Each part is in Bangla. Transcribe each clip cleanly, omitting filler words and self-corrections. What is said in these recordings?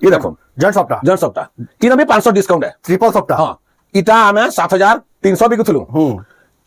ये देखो जन सप्ताह तीन भी 500 डिस्काउंट है ट्रिपल सप्ताह हाँ इटा हमें 7300 बिकुथलु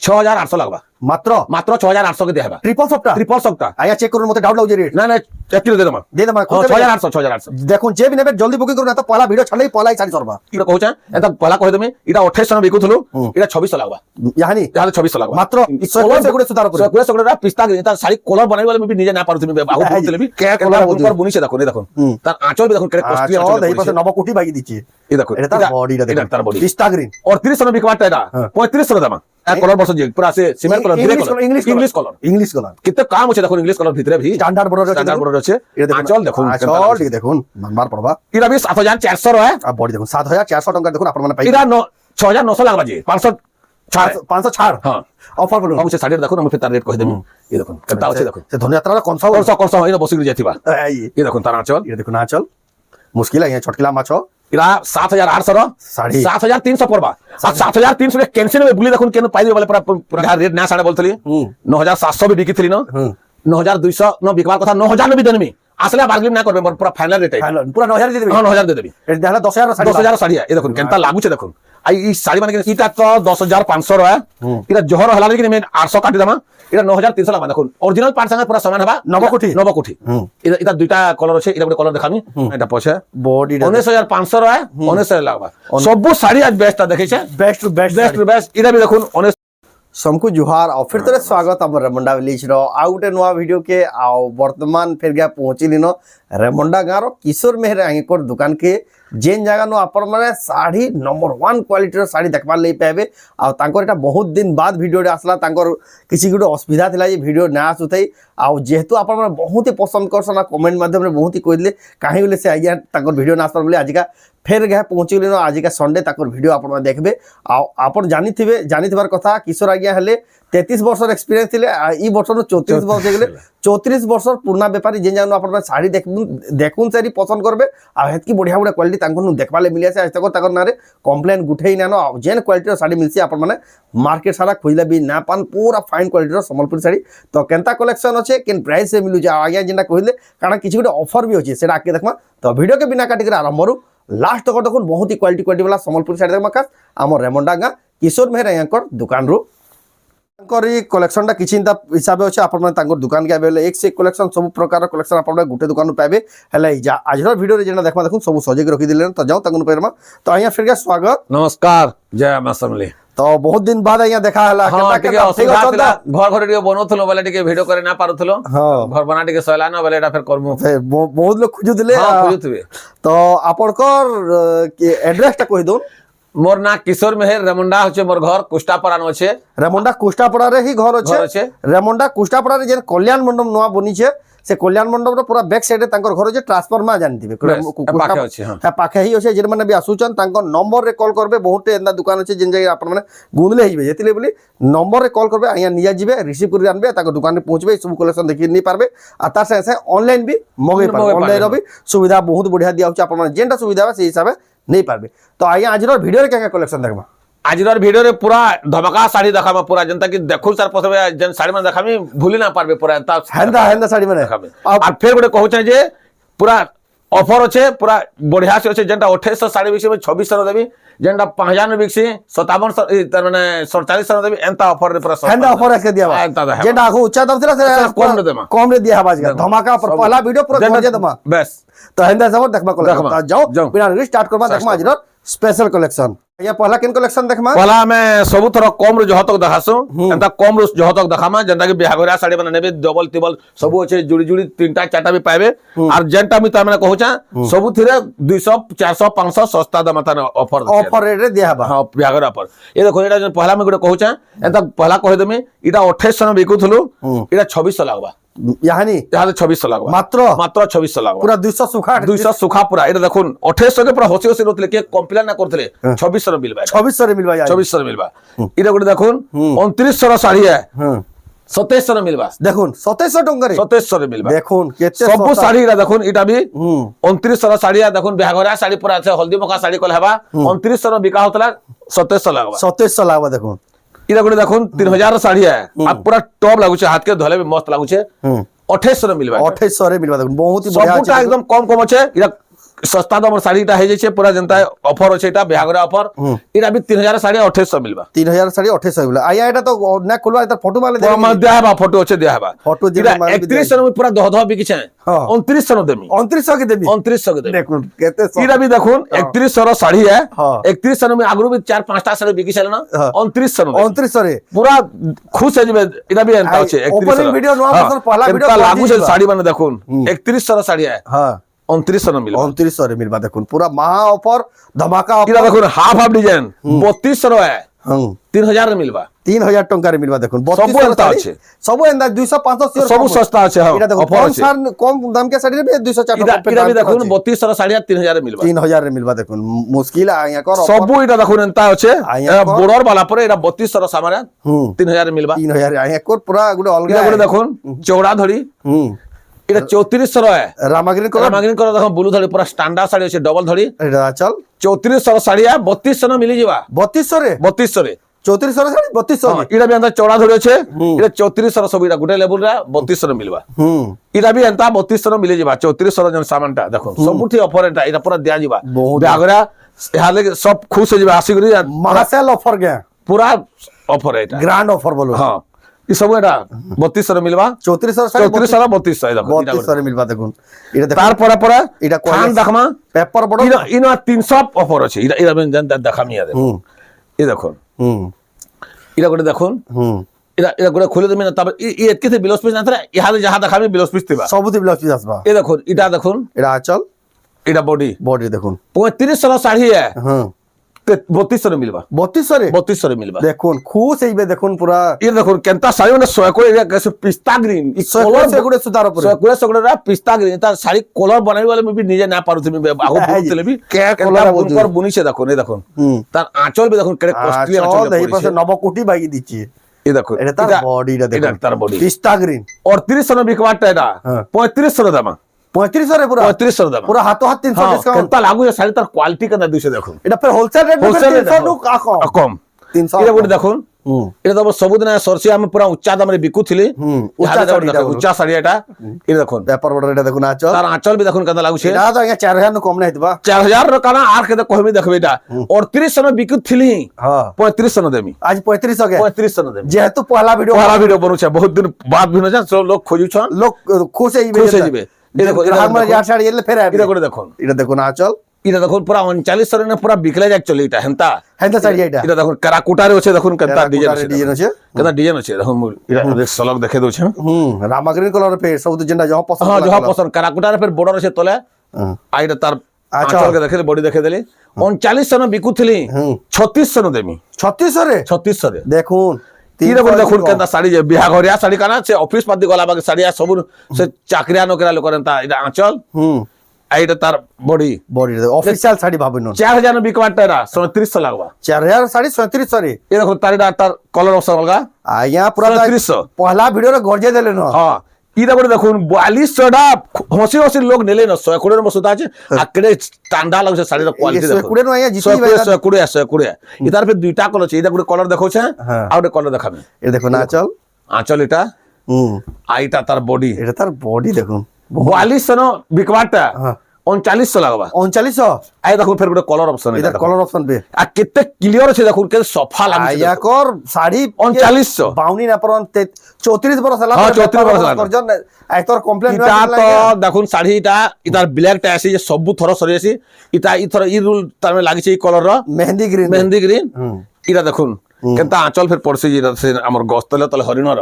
6800 लगवा मात्र मात्र 6800 के देबा ट्रिपल सप्ताह आया चेक करू मते डाउट लाउजे रेट ना ना एक्चुअली दे दमा 6800 देखो जे भी नेबे जल्दी बुकिंग करू ना तो पहला वीडियो छले पहला ही 400 इटा कहूचा एता पहला कह देमे इटा 2800 बिकुथलु इटा 2600 लगवा यानी 2600 लगवा मात्र 100 गुडे सुधार पर गुडे सगडा पिस्ता के ता साड़ी कलर बनाई वाले में भी निजे ना पारुथि में आगु बोलते भी क्या कलर ऊपर बुनी से देखो ने देखो तार आंचल भी देखो करे कॉस्टली आंचल दही पर 9 कोटी बागी दीची ये देखो एटा बॉडी दा देखो तार बॉडी पिस्ता ग्रीन और 30 बिकवाटा एटा 3500 दामा कलर बस जे पूरा से cement colour grey colour English colour कितने काम होचे देखो इंग्लिश कलर भीतर भी स्टैंडर्ड बॉर्डर আছে आंचल देखो आंचल ठीक देखो मार पड़बा इरा भी 7400 रहे आ बॉडी देखो 7400 टंका देखो आपण माने पाई इरा 6900 लागबा जी 500 छाड़ हां ऑफर बोलो हम से साड़ी देखो हम फिर तार रेट कह देम ये देखो कता होचे देखो से धन्यवाद कौन सा इन बसी जाथिबा ये देखो तार आंचल ये देखो ना चल मुश्किल है यहाँ छोटकिला माछो इरा 7800 रो 7300 पड़बा आ 7300 के कैंसिल में बुली देखो केन पाई वाले पूरा रेट ना साड़े बोलतली 9700 भी बिकिथली न 9200 न बिकवार कथा 9000 में भी देनमी असला बार्गेन ना करबे पूरा फाइनल रेट है पूरा 9000 दे देबी हां 9000 दे देबी ए देहला 10000 साड़ी ये देखो केनता लागु छे देखो आई ई साड़ी माने के इटा तो 10500 रो है इटा जोहर हला लेकिन मैं 800 काटी दमा इटा 9300 लागबा देखो ओरिजिनल पार्ट संगे पूरा समान हबा 9 कोठी इटा दुटा कलर छे इटा कलर देखामी एटा पछे बॉडी 19500 रो है 19000 लागबा सब साड़ी आज बेस्ट देखे छे बेस्ट टू बेस्ट इटा भी देखो सबको जुहार और फिर तोरे स्वागत हम रेमुंडा विलेज रो आ गुटे नुआ वीडियो के आ वर्तमान फिर गया पहुंची नो रेमुंडा गाँव रो किशोर मेहर आंगेकोर दुकान के जेन जगह नो आपण माने साड़ी नंबर 1 क्वालिटी रो साड़ी देखबार लई पाबे आ तांकर एटा बहुत दिन बाद वीडियो रे आसला तांकर किसी गुटे असुविधा थिला जे वीडियो ना आसुथई आ जेहेतु आपण माने बहुत ही पसंद करसन कमेंट माध्यम रे बहुत ही कहले काहे बोले से आइया तांकर वीडियो ना आसपर बोले आज का फिर गया पहुंचली नो आज का संडे ताकर वीडियो आपण देखबे आ आपण जानिथिबार कथा किशोर आज्ञा हेले 33 वर्षर एक्सपीरियंस थिले ई वर्ष नो 34 वर्ष गेले 34 वर्षर पुराना व्यापारी जेन जानो आपण साड़ी देखुन सारी पसंद करबे आ हेतकी बढ़िया बढ़िया क्वालिटी तांको देखबाले मिली आसे आज तक ताकर नारे कंप्लेन गुठेई नानो जेन क्वालिटी रो साड़ी मिलसी आपण माने मार्केट सारा खोजले भी ना पान पूरा फाइन क्वालिटी रो संबलपुर साड़ी तो केनता कलेक्शन अच्छे केन प्राइस से मिलु जा आज्ञा जेनटा कहले कारण किछि गुटे ऑफर भी अछि सेटा आके देखमा तो वीडियो के बिना काटी कर आरंभ करू लास्ट तक देखो बहुत ही क्वालिटी वाला संबलपुर साड़ी देखमा खास आम रेमुंडा गाँ किशोर मेहर यांकर दुकान रू कलेक्शन किसी हिसाब से आप दुकान के आवे एक से कलेक्शन सब प्रकार कलेक्शन आप गोटे दुकान पाइबे आज वीडियो जेना देखमा देखो सब सजेक रखी दिले तो जाओ तंगन पेरमा तो अहिया फिर स्वागत नमस्कार जय मां समली तो बहुत दिन बाद अहिया देखा हला घर घर टिके बनोथलो बोले टिके वीडियो करे ना पारुथलो घर बना टिके सला ना बोले एटा फिर करमु बहुत लोग खोजु दिले तो आपनकर एड्रेस टा कहि दो मोर ना किशोर मेहर रेमुंडा होचे मोर घर कुष्टापड़ा न होचे रेमुंडा कुष्टापड़ा रे ही घर होचे रेमुंडा कुष्टापड़ा रे जे कल्याण मंडप नवा बनी छे से कल्याण मंडप रो पूरा बैक साइड रे तांकर घर जे ट्रांसफार्मर जानथिबे पाखे होचे हां पाखे ही होचे जे माने भी आसुचन तांको नंबर रे कॉल करबे बहुत एंदा दुकान होचे जिन जगह आपन माने गुंदले हिबे जेतिले बोली नंबर रे कॉल करबे आया निया जिबे रिसीव कर जानबे ताको दुकान रे पहुंचबे सब कलेक्शन देखि नि पारबे आ तार से ऑनलाइन भी मगे पारबे ऑनलाइन रो भी सुविधा बहुत बढ़िया दिया होचे आपन माने जेंटा सुविधा बा से हिसाब नहीं पारबे तो आया आज रो वीडियो रे क्या कलेक्शन देखबा आज वीडियो रे पूरा धमाका साड़ी देखामा पूरा जनता की देखु सर पसबे जन साड़ी में देखामी भूली ना पारबे पूरा हेंदा साड़ी में देखामे आ फिर गोटे कहू छै जे पूरा ऑफर अच्छे पूरा बढ़िया से अच्छे जेंटा 2800 साड़ी बिकसी में 2600 देबी जेंटा 5000 में बिकसी 57 तार माने 4700 देबी एंता ऑफर रे पूरा हेंदा ऑफर है के दिया जेंटा आगो उच्चा दाम थिला से कम रे दिया बाज धमाका पर पहला वीडियो पूरा कर देमा बस तो हेंदा सब देखबा को जाओ बिना स्टार्ट करबा देखमा आज स्पेशल कलेक्शन या पहला किन कलेक्शन देखमा पहला मैं सब थरो कम रो जहतक देखासु एंता कम रो जहतक देखामा जेंटा कि बिहागरा साड़ी बना नेबे डबल टिबल सब अच्छे जुड़ी जुड़ी तीनटा चारटा भी पाबे और जेंटा मी त माने कहूचा सब थिरे 200 400 500 सस्ता दाम त ऑफर रेट रे दिया बा हां बिहागरा पर ये देखो एटा पहला में गुटे कहूचा एंता पहला कह देमी इटा 2800 में बिकुथलु इटा 2600 लागबा यानी 2600 लागबा मात्र 2600 लागबा पूरा 200 सुखा पूरा एटा देखो 2800 के पूरा होसी होसी रोतले के कंप्लेन ना करथले 2600 रे मिलबा 2600 रे मिलबा 2600 रे मिलबा इटा गुटे देखो 2900 रो साड़ी है 2700 रे मिलबा देखो 2700 टंका रे 2700 रे मिलबा देखो केते सब साड़ी रा देखो इटा भी 2900 रो साड़ी देखो बिहागरा साड़ी पूरा আছে हल्दी मका साड़ी कोल हबा 2900 रो बिका होतला 2700 लागबा 2700 लागबा देखो इरा गुटे देखो 3000 साड़ी है आ पूरा टॉप लागु छे हाथ के धोले में मस्त लागु छे 2800 रे मिलबा 2800 रे मिलबा देखो बहुत ही बढ़िया सबटा एकदम कम कम छे इरा सस्ता दाम शाड़ी है जाइए पूरा जनता ऑफर अच्छे এটা বিহাগরে অফার এটা भी 3000 শাড়ি 2800 মিলবা 3000 শাড়ি 2800 মিলবা আইয়া এটা তো না খুলবা এটা ফটো মালে तो हम दिया है फोटो अच्छे दिया है फोटो এটা 3100 में पूरा दह दह बिकी छे 2900 देमी 2900 के देबी 2900 के देमी দেখুন কেতে এটা भी দেখুন 3100 র শাড়ি है 3100 में आगरू भी 4-5 टा शाड़ी बिकी छले ना 2900 2900 रे पूरा खुश है जिबे এটা भी एंता আছে 3100 ओपनिंग वीडियो नवा बसर पहला वीडियो लागू छे शाड़ी बने देखुन 3100 র শাড়ি है हां 2900 मिलबा 2900 रे मिलबा देखुन पूरा महा ऑफर धमाका এটা ऑफर দেখুন হাফ হাফ ডিজাইন 3200 है 3000 রে মিলবা 3000 टंका रे मिलबा देखुन सब एंता আছে सब एंदा 200 500 सिर सब सस्ता আছে हां এটা দেখুন ऑफर আছে कम दाम के साड़ी रे 200 400 এটা भी দেখুন 3200 র শাড়ি 3000 রে মিলবা 3000 রে মিলবা দেখুন মুশকিল আইয়া কর सब এটা দেখুন এন্তা আছে বড়র বালা পরে এটা 3200 র সামারে 3000 রে মিলবা 3000 রে আইয়া কর পুরা গুলো অলগা এটা করে দেখুন চৌড়া ধরি এটা 3400 র है রামাগ্রিন কর দেখুন ব্লু ধরি পুরা স্ট্যান্ডার্ড শাড়ি আছে ডবল ধরি এটা চল 3400 র শাড়ি 3200 রে মিলি যাবা 3200 রে 3200 রে 3400 রে শাড়ি 3200 রে এটা भी এন্তা চৌড়া ধরি আছে এটা 3400 র সব এটা গুটে লেভেল রে 3200 রে মিলবা এটা भी এন্তা 3200 রে মিলি যাবা 3400 র জন সামানটা দেখুন সবুঠি অফার এটা পুরা দিয়া যাবা বাগরা হালে সব খুশ হয়ে যাবে আসি করি महासेल ऑफर गया पूरा ऑफर है এটা ग्रैंड ऑफर बोलो हां ई सब এটা 3200 রে মিলবা 3400 3400 র 3200 দেখো 3200 রে মিলবা দেখুন এটা দেখুন তারপরে পরে এটা খান দেখমা পেপার বড় ইনো 300 অফার আছে এটা এটা দেখামিয়া দেখুন এই দেখুন এটা করে দেখুন এটা এটা করে খুলে দেবেন তবে এই এতকে বিলস পিস না থাকে ইহাতে যাহা দেখামি বিলস পিস দিবা সবুতি ব্লাউজ পিস আসবা এই দেখুন এটা দেখুন এটা আঁচল এটা বডি বডি দেখুন 3500 র শাড়ি है হ্যাঁ 3200 রে মিলবা 3200 রে 3200 রে মিলবা দেখুন খুশ হইবে দেখুন পুরা ये देखो केंता साड़ी में सोया को एरिया कैसे पिस्ता ग्रीन ই কলর সেগুড়ে সুতার উপরে सोया सगड़ा पिस्ता ग्रीन ता साड़ी कलर बनाई वाले में भी निजे ना पारु थी आगो बोलते भी क्या कलर कलर बुनकर बुनी से देखो नहीं देखो तार आंचल भी देखो केड़े कॉस्टली আঁচল आंचल এই পাশে নবকোটি বাইকি দিচ্ছি ये देखो এটা তার বডিটা দেখুন এটা তার বডি পিস্তা গ্রিন और 3000 में बिकवाटा এটা 3500 দাম 3500 রে পুরা 3500 দাম পুরা হাতো হাত 300 ডিসকাউন্ট केंता लागू ये साड़ी तार क्वालिटी केंता दुसे देखो এটা ফের হোলসেল রেট होलसेल 300 नु কাকো कम 300 এটা বডি দেখুন এটা তো সবুদিন সরষে আমি পুরা উচ্চা দামে বিকুছিলি উচ্চা শাড়ি এটা এটা দেখুন পেপার বড় এটা দেখুন আঁচল তার আঁচল বি দেখুন কেন লাগুছে এটা তো আগে 4000 नु কম নাই দিবা 4000 র কানা আর কেতে কহমি দেখবে এটা 3800 में বিকুছিলি हां 3500 দেমি आज 3500 के 3500 দেমি যেহেতু পহলা ভিডিও পহলা ভিডিও বনুছে বহুত দিন বাদ ভিন্ন যা সব লোক খোঁজুছন লোক খুশ হইবে খুশ হইবে এই দেখো এটা আমরা যার শাড়ি এলে ফের এটা করে দেখুন এটা দেখুন আঁচল এটা দেখুন পুরা 3900 রে পুরা বিকলে যাক চলে এটা হেনতা হেনতা শাড়ি এটা এটা দেখুন কারাকুটারে আছে দেখুন কেনতা ডিজাইন আছে ডিজাইন আছে কেনতা ডিজাইন আছে দেখুন এটা সলক দেখে দউছে রামাগ্রিন কলর পে সব তো যেটা যহ পছন্দ हां जो पसंद কারাকুটারে ফের বর্ডার আছে তলে আইটা তার আঁচল কে দেখে বডি দেখে দেলি 3900 में বিকুছিলি 3600 দেমি 3600 রে 3600 রে দেখুন तीन बड़े देखुन केनता साड़ी जे बिहा घरिया साड़ी काना से ऑफिस पाती गला बागे साड़िया सब से चाकरिया नौकरिया लोक एंता इटा आंचल आइटा तार बॉडी बॉडी ऑफिशियल साड़ी भाबिनो 4000 में बिकवाटा 3700 लागबा 4000 साड़ी 3700 रे ये देखो तारीडा तार कलर ऑप्शन अलगा आया पूरा 3700 पहला वीडियो रे गरजे देले न हां इदा बड़े देखुन 4200 डा हसी हसी लोग नेले न 100 कोड़े में सुता আছে আকেড়ে স্ট্যান্ডার্ড লাগছে শাড়ির কোয়ালিটি দেখো 100 কোড়ে নয়া জিতি 100 কোড়ে ইদার ফের দুইটা কলর আছে ইদা গুড়ে কলর দেখোছে আর ওটা কলর দেখাবে এটা দেখো না আঁচল আঁচল এটা আইটা তার বডি এটা তার বডি দেখুন 4200 নো বিকवाटा 3900 লাগবা 3900 আই দেখুন ফের গুড়ে কলর অপশন এটা কলর অপশন পে आ केते क्लियर আছে দেখুন কে সফা লাগছে আয়া কর শাড়ি 3900 বাউনি না পরন 34 বরস হলা हां 34 বরস হলা করজন আইতর কমপ্লেন ইটা তো দেখুন শাড়িটা ইটার ব্ল্যাকটা আসি যে সবু থর সরি আসি ইটা ই থর ই রুল তার লাগিছে এই কলর মেহেন্দি গ্রিন ইটা দেখুন কেনতা আঁচল ফের পড়ছে যে আমার গস্তলে তলে হরিণর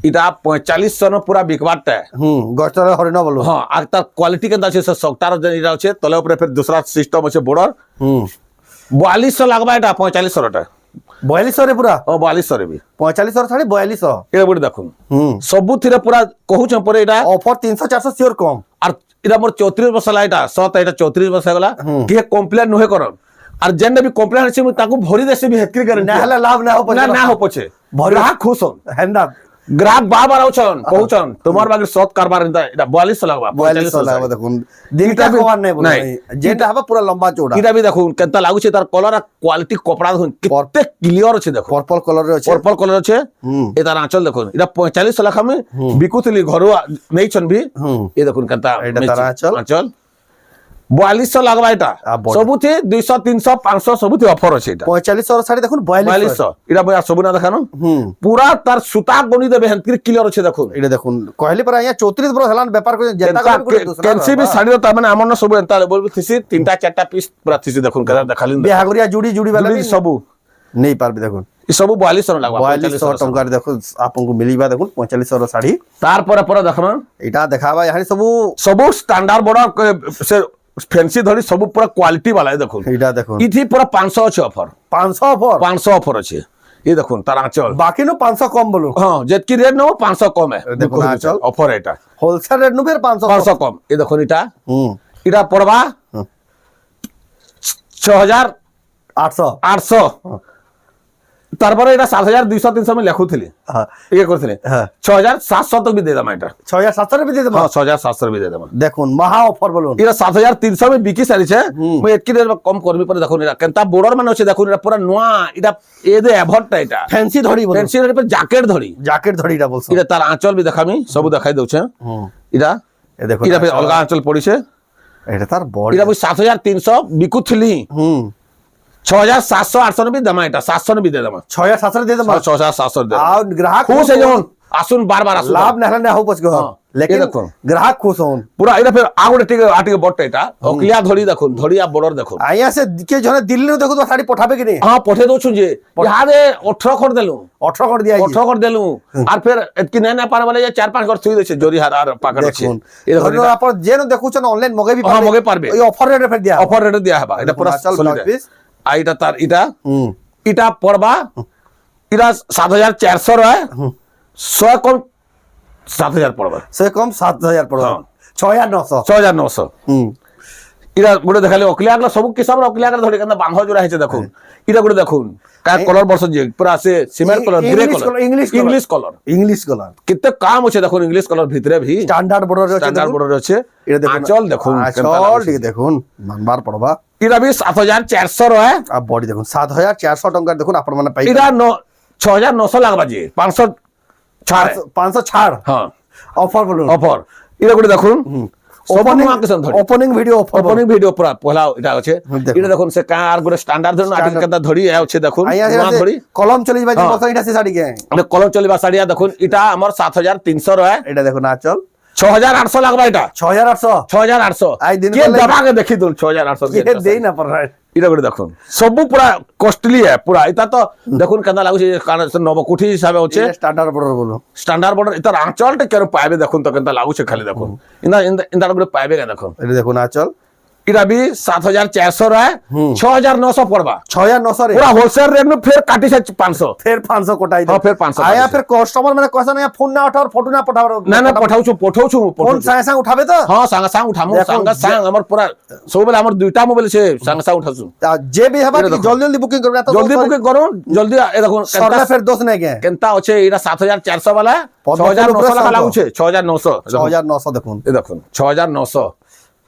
ইটা 4500 ন পুরা বিকবাটা গস্তলে হরিণ বলো हां আর তার কোয়ালিটি কেনতা আছে সকটার যে ইটা আছে তলে উপরে ফের দুসরা সিস্টেম আছে বর্ডার 4200 লাগবা এটা 4500 টা 4200 রে পুরা ও 4200 রে भी 4500 শাড়ি 4200 এটা বড় দেখুন সবু থিরে পুরা কহুছ পরে এটা অফার 300 400 সিওর কম আর এটা মোর 34 বছর এটা সত এটা 34 বছর গলা কি কমপ্লেন নহে করন আর যেন भी কমপ্লেন আছে মু তাকু ভরি দেছে भी হেতকি করে না হলে লাভ না হবে না हो পছে ভরি খুশ হন হেন্দা গ্রাহক বারবার আউছন কহুছন তোমার বাগে সত কারবার এটা 4200 লাগবা 4200 লাগবা দেখুন দিনটা খবর নাই বলে যেটা হবে পুরো লম্বা চৌড়া এটা भी দেখুন কেনতা লাগুছে তার কলর আর কোয়ালিটি কপড়া দেখুন কত ক্লিয়ার আছে দেখো পার্পল কালার আছে পার্পল কালার আছে এ তার আঁচল দেখুন এটা 45 লাখ আমি বিকুতলি ঘরো নেইছন भी এ দেখুন কেনতা এটা তার আঁচল 4200 লাগবা এটা বড়। সবুথি 200 300 500 সবুথি অফর আছে এটা 4500 শাড়ি দেখুন 4200 4200 এটা বয়া সবু না দেখানো পুরা তার সুতা গনি দেবে হেনতির ক্লিয়ার আছে দেখুন এটা দেখুন কহিলি পরা আয়া 34 বড় হেলান ব্যাপার করে যেটা কেনসি বি শাড়ি তার মানে আমার না সবু এন্তা বলবি থিসি তিনটা চারটা পিস পুরা থিসি দেখুন কেদা দেখালিন বিহাগরিয়া জুড়ি জুড়ি বালা সবু নেই পারবে দেখুন ই সবু 4200 লাগবা 4200 টঙ্কার দেখুন আপনাকে মিলিবা দেখুন 4500 শাড়ি তারপরে পরে দেখুন এটা দেখাবা এখানে সবু সবু স্ট্যান্ডার্ড বড় সে ফ্যান্সি ধরি সবু পুরা কোয়ালিটি বালা দেখুন এটা দেখুন ইথি পুরা 500 আছে অফর 500 অফর 500 অফর আছে এই দেখুন তার আঁচল বাকি নো 500 কম বলুন হ্যাঁ যেতকি রেট নেব 500 কম দেখুন আঁচল। অফর এটা হোলসেল রেট নো ফের 500 500 কম এই দেখুন এটা হুম এটা পড়বা হুম। 6800 800 তারপরে এটা 7200 300 আমি লেখুଥିଲି হ্যাঁ ইয়ে করছিলে হ্যাঁ 6700 তক বি দিয়ে দাম এটা 6700 রুপি দিয়ে দেব হ্যাঁ 6700 বি দিয়ে দাম দেখুন মহা অফর বলুন এটা 7300 মে বিকি সারিছে মই এতকি রেট কম করবি পরে দেখুন এটা কেনতা বর্ডার মানে আছে দেখুন এটা পুরা নোয়া এটা এ দে এভরটা এটা ফ্যান্সি ধরি বলুন পেন্সিল রে জ্যাকেট ধরি জ্যাকেট ধরিটা বলছো এটা তার আঁচল বি দেখামি সবু দেখাই দউছে হুম এটা এ দেখুন এটা ফের অলগা আঁচল পড়িছে এটা তার বডি এটা মই 7300 বিকুথলি হুম 6700 800 বি দাম এটা 700 বি দিয়ে দাম 6700 দিয়ে দেব 6700 দিয়ে আর গ্রাহক খুশ হয়ে যান আসুন বারবার আসুন লাভ না হলে না হোক বসগো হ্যাঁ, लेकिन ये देखो। ग्राहक खुश होन পুরা এটা ফের আগুড়ে টিকে আটিকে বড়টা এটা অকলিয়া ধরি দেখুন ধরিয়া বড়র দেখুন आया से के जने दिल्ली नु देखो तो साड़ी पठाबे कि नहीं হ্যাঁ পঠে দউছু যে ইহাদে 18 কর দেলু 18 कर दिया 18 কর দেলু আর ফের এতকি না না পারে বলে 4-5 কর থুই দেছে জরি হার আর পাকড় আছে দেখুন এই দেখুন ধরো আপন যেন দেখুছন অনলাइन মগে भी হ্যাঁ, মগে পারবে। ওই অফার রেটে ফের দিয়া অফার রেটে দিয়া হবা এটা পুরা আচল solid ব্লাউজ পিস। আর এটা তার এটা হুম এটা পড়বা এটা 7400 রয় 100 কম 7000 পড়বা से कम 7000 पड़ो हाँ। 6900 6900 হুম এটা গোটে দেখালে অকলিয়াগলা সবু কিসব অকলিয়াগলা ধরে কেন বাঁধ জোড়া হয়েছে দেখুন এটা গোটে দেখুন কার কলর বর্ষ যে পুরা আছে cement colour grey English colour English English colour English colour কেতে কাম আছে দেখুন ইংলিশ কলর ভিতরে ভি স্ট্যান্ডার্ড বর্ডার আছে স্ট্যান্ডার্ড বর্ডার আছে এটা দেখুন আঁচল দেখুন কেনতা আচল লাগুছে। ঠিক দেখুন মানবার পড়বা এটা বি 7400 রয় আর বডি দেখুন 7400 টাকা দেখুন আপন মানে পাই এটা 6900 লাগবা যে 500 ছাড় 500 ছাড় হ্যাঁ অফার বলুন অফার এটা গোটে দেখুন ওপেনিং ওপেনিং ধরি opening video offer opening video পুরা পহলা এটা আছে দেখুন। এটা দেখুন সে কার গোটে স্ট্যান্ডার্ড ধরুন আটিক কেনতা ধরি আছে দেখুন আইয়া নয়া ধরি কলম চলি যাবে হ্যাঁ। বসা এটা সে শাড়ি কে এটা কলম চলিবা সাড়িয়া দেখুন এটা আমার 7300 রয় এটা দেখুন আচল 6800 লাগবা এটা 6800 6800 আই দিন কে বেলা- দেবাকে দেখি দুল 6800 ये देई ना पर এটা করে দেখুন সবু পুরা কস্টলি পুরা এটা তো দেখুন কেন লাগুছে কারণ নবকুঠি হিসাবে হচ্ছে স্ট্যান্ডার্ড বর্ডার বলো স্ট্যান্ডার্ড বর্ডার এটার আঁচলটা কেন পাইবে দেখুন তো কেন লাগুছে খালি দেখুন ইন্দা ইন্দা করে পাইবে কেন দেখুন এটা দেখুন আচল এটা বি 7400 রয় 6900 পড়বা 6900 রে পুরা হোলসেল রেট में फिर काटी से 500 फिर 500 कोटाई हाँ, फिर 500 आया काटी फिर कस्टमर मैंने क्वेश्चन है फोन ना उठाओ फोटो ना पठाओ ना ना पठाउछु पठाउछु फोन संगे संग उठाबे तो हां संग संग उठामु देखो, संग संग हमर पूरा सब बेला हमर दुईटा मोबाइल छे संग संग उठासु जे भी हबा ये देखो। जल्दी जल्दी बुकिंग करबे तो जल्दी बुकिंग करूं जल्दी ए देखो सरला फिर दोस्त नहीं गए केनता আছে এটা 7400 वाला পদ্ম ফুল 6900 উপরে টাকা সাতশো। লাগুছে 6900 6900 দেখুন এই দেখুন 6900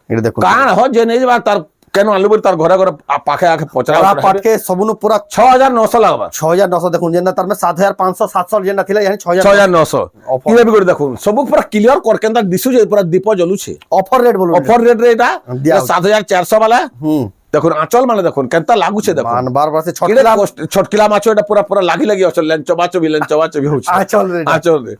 এটা দেখুন কান হ যে নেই যাবার তার কেন আনলু বলি তার ঘরে ঘরে পাখে আখে পচরা ওরা পাটকে সবুন পুরা 6900 লাগবা 6900 দেখুন যেন তার মে 7500 700 যেন থিলা ইয়ানি 6000 6900 Offer. ইলে বি করে দেখুন সবু পুরা ক্লিয়ার কর কেনতা দিছু যে পুরা দীপ জ্বলুছে অফার রেট বলুন অফার রেট রে এটা দিয়া হচ্ছে। 7400 वाला হুম দেখুন আঁচল মানে দেখুন কেনতা লাগুছে দেখুন মান বারবার সে এটা ছটলা ছটকিলা মাছ এটা পুরা পুরা লাগি লাগি আছে লেঞ্চবা চবি হচ্ছে আচল রে আঁচল রে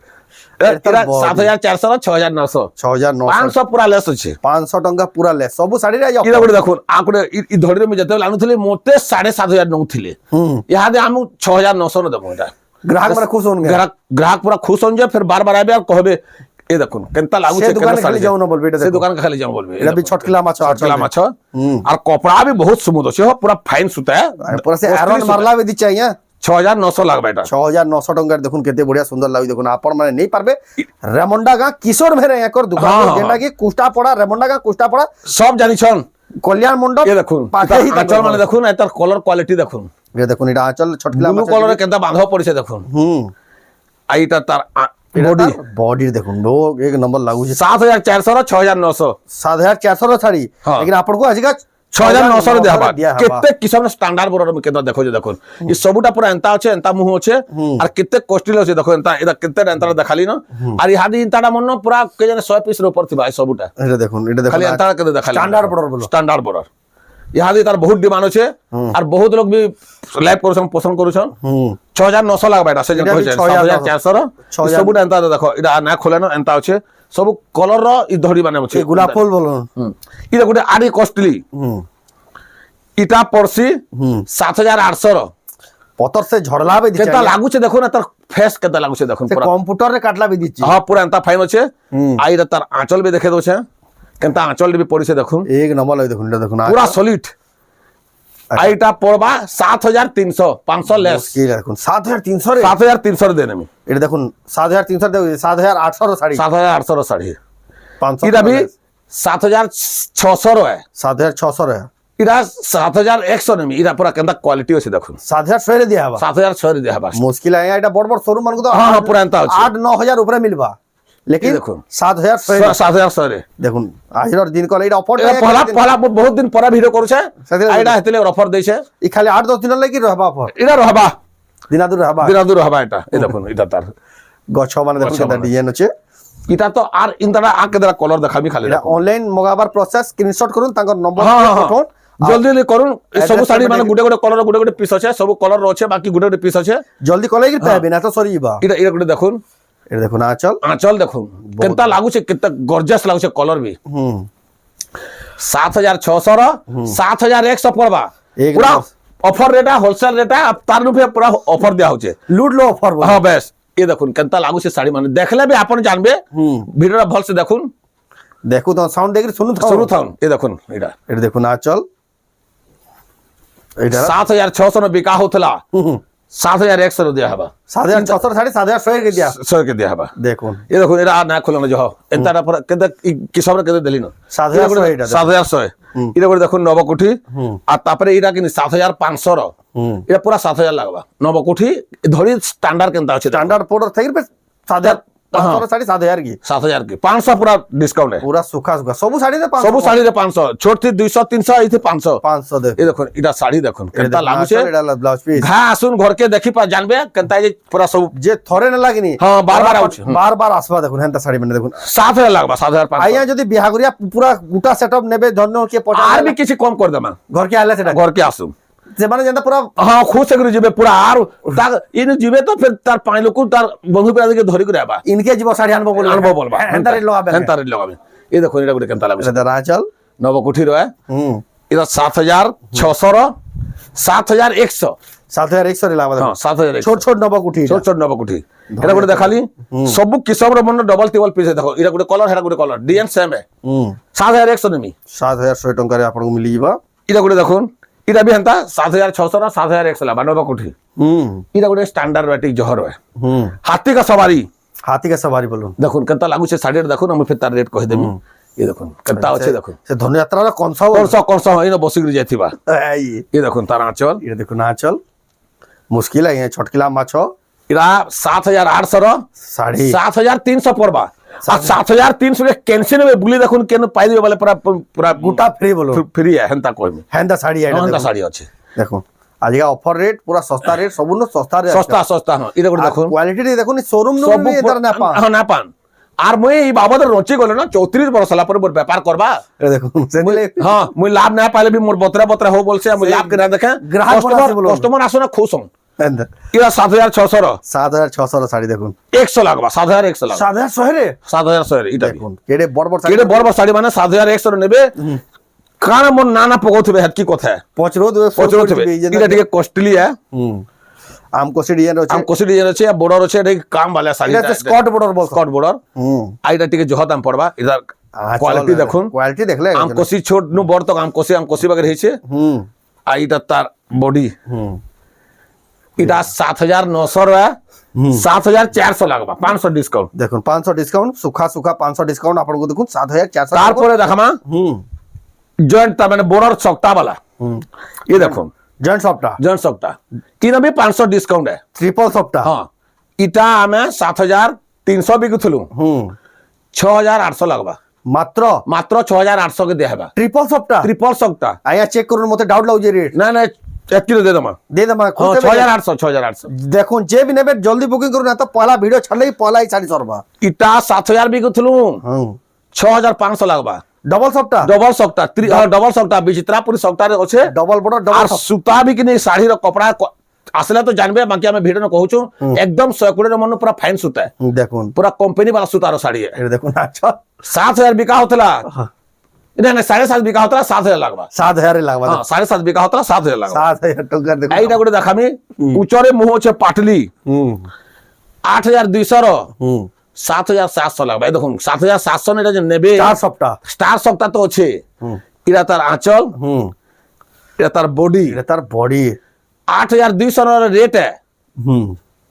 এটা 7400 না 6900 6900 500 পুরা লেস আছে 500 টাকা পুরা লে সবু শাড়ি রে এটা করে দেখুন আকুড়ে ই ধরে আমি যেতে আনুଥିଲି মতে 7500 নউଥିଲେ হুম ইহাদে আমি 6900 ন দেবো এটা গ্রাহক মানে খুশ होंगे গ্রাহক পুরা খুশ হন যায় ফির বার বার আইবে আর কহবে এ দেখুন কেনতা লাগুছে সে দোকানে খালি যাও না বলবে এটা সে দেখো দোকান খালি যাও বলবে এটা বি ছটকিলা মাছ ছটকিলা মাছ হুম আর কপড়া भी बहुत स्मूथ আছে পুরা ফাইন সুতা পুরা সে আয়রন মারলা বে দিচ্ছে আইয়া 6900 লাগবে এটা 6900 টাকার দেখুন কেতে বড়িয়া সুন্দর লাগি দেখুন আপন মানে নেই পারবে রেমন্ডা গা কিশোর মেরে একর দোকান হ্যাঁ, যেটা কি কুষ্টা পড়া রেমন্ডা গা কুষ্টা পড়া সব জানিছন কল্যাণ মণ্ডপ এ দেখুন পাখে হি আঁচল মানে দেখুন এটার কলর কোয়ালিটি দেখুন এটা দেখুন এটা আঁচল ছটকিলা ব্লু মাছ কলরে কেনতা বাঁধা পড়ছে দেখুন হুম আর এটা তার বডি বডি বডির দেখুন ও এক নম্বর লাগুছে 7400 না 6900 7400 র শাড়ি হ্যাঁ। लेकिन आपन को आज का 6900 রে দেবা दिया हवा। केते किसम स्टैंडर्ड बोर्डर में केतना देखो जे देखो ई सबुटा पूरा एंता আছে एंता मुह আছে আর केते कॉस्टली আছে देखो एंता एदा केते एंता देखाली न আর ইহাদি ইনতাটা মন পুরা কে জানে 100 পিস র উপর থিবা এই सबुटा এটা দেখুন খালি এন্তা কেতে দেখালি স্ট্যান্ডার্ড বর্ডার বলো স্ট্যান্ডার্ড বর্ডার ইহাদি তার বহুত ডিমান্ড আছে আর বহুত লোক বি লাইভ করছন পছন্দ করছন 6900 লাগবা এটা সে যে কইছে 7400 র सबुटा एंता देखो এটা না খোলে না এন্তা আছে सब कलर র ই ধরি মানে আছে গোলাপ ফুল বলো ইটা গোটে আরি কস্টলি ইটা পড়ছি 7800 র পতর সে ঝড়লা বে দিছে কেতা লাগুছে দেখো না তার ফেস কেতা লাগুছে দেখুন সে পুরা কম্পিউটার রে কাটলা বে দিছে হ্যাঁ পুরা এন্তা ফাইন আছে আইরা তার আঁচল বি দেখে দছে কেনতা আঁচল বি পড়িছে দেখুন এক নম্বর লাগে দেখুন এটা দেখুন পুরা সলিড আইটা পড়বা 7300 500 লেস কি দেখুন 7300 রে 7300 রে দেন আমি এটা দেখুন 7300 দেখুন 7800 র শাড়ি 7800 র শাড়ি 500 ইটা বি 7600 র है 7600 রে ইটা 7100 নেমি ইটা পুরা কেনতা কোয়ালিটি আছে দেখুন 7600 রে দিয়া হবা 7600 রে দেবা মুশকিল আয়া এটা বড় বড় শোরুম মানকো তো হ্যাঁ হ্যাঁ পুরা এন্তা আছে 8-9000 উপরে মিলবা लेकिन দেখুন 7600 7000 রে দেখুন আজর দিন কল এটা অফার এটা পহলা পহলা বহুত দিন পরে ভিডিও করছে সেদিন- আইডা হেতলে অফার দেইছে ই খালি 8-10 দিন লাগি রহবা অফার এটা রহবা দিনাদুর রহবা দিনাদুর রহবা এটা এই দেখুন এটা তার গছ মানে দেখুন গছ এটা মানে। ডিজাইন আছে এটা তো আর ইনতাটা আকে দেরা কলর দেখাবি খালি এটা অনলাইন মগাবার প্রসেস স্ক্রিনশট করুন তাঙ্কর নম্বর হ্যাঁ হ্যাঁ পঠাউন জলদি জলদি করুন এই সব Address শাড়ি মানে- মানে গুটে গুটে কলর গুটে গুটে পিস আছে সব কলর আছে বাকি গুটে গুটে পিস আছে জলদি কলে কি পাবে না তো সরি যাবা এটা এটা গুটে দেখুন এটা দেখুন আচল আঁচল দেখুন কেনতা লাগুছে কেনতা গর্জিয়াস লাগুছে কলর বি 7600 র 7100 পড়বা এক পুরা নম্বর। অফার রেটা হোলসেল রেটা তার রূপে পুরা অফার দেয়া হচ্ছে লুট লো অফার বল হ্যাঁ বেশ এ দেখুন কেনতা লাগুছে শাড়ি মানে দেখলে বি আপন জানবে ভিডিওটা ভালসে দেখুন দেখো তো সাউন্ড দেখি শুনুন শুরু থাকুন এ দেখুন এটা এটা দেখুন আচল এটা 7600 র বিকা হতলা 7100 র দেয়া হবা 7600 শাড়ি 7600 কে দিয়া সরকে দেয়া হবা দেখুন এ দেখুন এটা আর না খোলো না যাও এন্তাটা পরে কেনতা কি সবরে কেতে দিলি না 7100 এটা দেখুন। 7100 এটা করে দেখুন নবকুঠি আর তারপরে এটা কিনি 7500 র এটা পুরা 7000 লাগবা নবকুঠি ধরি স্ট্যান্ডার্ড কেনতা আছে স্ট্যান্ডার্ড পড়র থেকে 7500 শাড়ি 7000 কি 7000 কি 500 পুরা ডিসকাউন্ট है পুরা সুখা সুখা সবু শাড়ি তে 500 সবু শাড়ি রে 500 ছোট থি 200 300 এইতে 500 500 দেখ এই দেখুন এটা শাড়ি দেখুন কেনতা লাগুছে এটা ব্লাউজ পিস ঘা আসুন ঘরকে দেখি পা জানবে কেনতা এই যে পুরা সব যে থরে না লাগিনি হ্যাঁ, বারবার আউছে। বারবার আসবা দেখুন হেনতা শাড়ি মানে দেখুন 7000 লাগবা 7500 আইয়া যদি বিয়া করিয়া পুরা গোটা সেটআপ নেবে ধন্য কে আর 50 भी কিছু কম করে দেমা ঘর কে আইলা সেটা ঘরকে আসুন যে মানে যেটা পুরা হ্যাঁ খুশ করে যাবে পুরা আর তার ইনি যাবে তো ফের তার পাঁচ লোক তার বন্ধু পেরাদিকে ধরি করে আবা ইনকে জীব শাড়ি আনবো বলবো আনবো বলবা হেনতা রেট লগাবে হেনতা রেট লগাবে এই দেখুন এটা গুলো কেনতা লাগবে এটা রাচল নবকুঠি রয় হুম এটা 7600 র 7100 7100 রে লাগাবে হ্যাঁ 7100 ছোট ছোট নবক উঠি ছোট ছোট নবকুঠি এটা গুলো দেখালি সব কিসমর মন ডবল টেবল পিস দেখো এটা গুলো কলর হেটা গুলো কলর ডিএন সেম है হুম 7100 নেমি 7100 টঙ্কারে আপনাকে মিলি যাবা এটা গুলো দেখুন এটা বি হেনতা 7600 র 7100 লাগবা নবকুঠি হুম এটা গুলো স্ট্যান্ডার্ড ব্যাটিক জহর হয় হুম হাতি का सवारी হাতি কা সবারি বলুন দেখুন কেনতা লাগুছে শাড়িটা দেখুন আমি ফের তার রেট কহে দেবি এই দেখুন কেনতা আছে দেখুন সে ধনুযাত্রার কনসা কোনসা হইনা বসি করে যাইতিবা এই এই দেখুন তার আঁচল এটা দেখুন আচল মুশকিল আই ছটকিলা মাছ এরা 7800 র শাড়ি 7300 পড়বা আর 7300 রে ক্যান্সেল হবে বুলি দেখুন কেন পাই দিবে বলে পুরা পুরা গোটা ফ্রি বলুন ফ্রি হেনতা কইমি হেনতা শাড়ি এটা হেনতা দেখুন। শাড়ি আছে দেখুন আজকে অফার রেট পুরা সস্তা রেট সবুন সস্তা রেট সস্তা সস্তা হ্যাঁ এটা করে দেখুন কোয়ালিটি দেখুন শোরুম নো সবু এদার না পা হ্যাঁ না পান আর মই এই বাবদ রচি গলে না 34 বর্ষ হলা পরে মোর ব্যাপার করবা এটা দেখুন সেদিলে হ্যাঁ মই লাভ না পাইলে বি মোর বতরা বতরা হো বলছে আমি লাভ করে না দেখে গ্রাহক বলে আছে বলুন। কাস্টমার আসো না খুশ হন হেনতা এরা 7600 র 7600 র শাড়ি দেখুন 100 লাগবা 7100 লাগবা 7100 রে 7100 রে এটা দেখুন কেডে বড় বড় শাড়ি এটা বড় বড় শাড়ি মানে 7100 রে নেবে কারণ মন নানা পগৌথবে হেত কি কথা পচরো পচরথবে এটা টিকে কস্টলি है হুম আম কোসি ডিজাইন আছে আম কোসি ডিজাইন আছে বর্ডার আছে এটা কাম वाला শাড়ি এটা স্কট বর্ডার বল স্কট বর্ডর হুম আইটা টিকে জহ দাম পড়বা এটা কোয়ালিটি দেখুন কোয়ালিটি দেখলে আম কোসি ছোট নু বড় তো আম কোসি বাগের হইছে হুম আইটা তার বডি হুম এটা 7900 রে 7400 লাগবা 500 ডিসকাউন্ট দেখুন 500 ডিসকাউন্ট সুখা সুখা 500 ডিসকাউন্ট আপনাকে দেখুন 7400 তারপরে দেখামা হুম জয়েন্ট তার মানে বর্ডর চকটা वाला হুম ये দেখুন জয়েন্ট শপটা জয়েন্ট চকটা কিনা भी 500 ডিসকাউন্ট है ট্রিপল শপটা हाँ इटा आमे 7300 बिकुथलु হুম 6800 लगबा মাত্র মাত্র 6800 কে দেয়া হেবা ট্রিপল সবটা ট্রিপল সবটা আয়া চেক করুন মতে ডাউট লাগুছে রেট না না 1 কিলো দে দমা দে দমা 6800 দেখুন যে বি নেবে জলদি বুকিং করুন এত পয়লা ভিডিও ছাড়লেই পয়লা এই শাড়ি সরবা ইটা 7000 বিকুথলু 6500 লাগবা ডবল সবটা ডবল সকটা ডবল সকটা বিচিত্রাপুরি সকটারে আছে ডবল বড় আর ডবল সুতা বি কিনি শাড়ির কপড়া আসলে তো জানবে বাকি আমি ভিডিও ন কହୁଛୁ একদম 120 মন পুরা ফাইন সুতা দেখুন পুরা কোম্পানি वाला সুতার শাড়ি এটা দেখুন আচ্ছা 7000 বিকা হতলা না না 7.5 বিকা হতলা 7000 লাগবা 7000 লাগবা 7.5 বিকা হতলা 7000 লাগবা 7000 টাকা দেখুন এইটা গোটে দেখামি উচরে মুহ আছে পাটলি 8200 র 7700 লাগবা এই দেখুন 7700 এটা যে নেবে চার সবটা স্টার সবটা তো আছে এটা তার আঁচল এটা তার বডি এটা তার বডি 8200 র রেট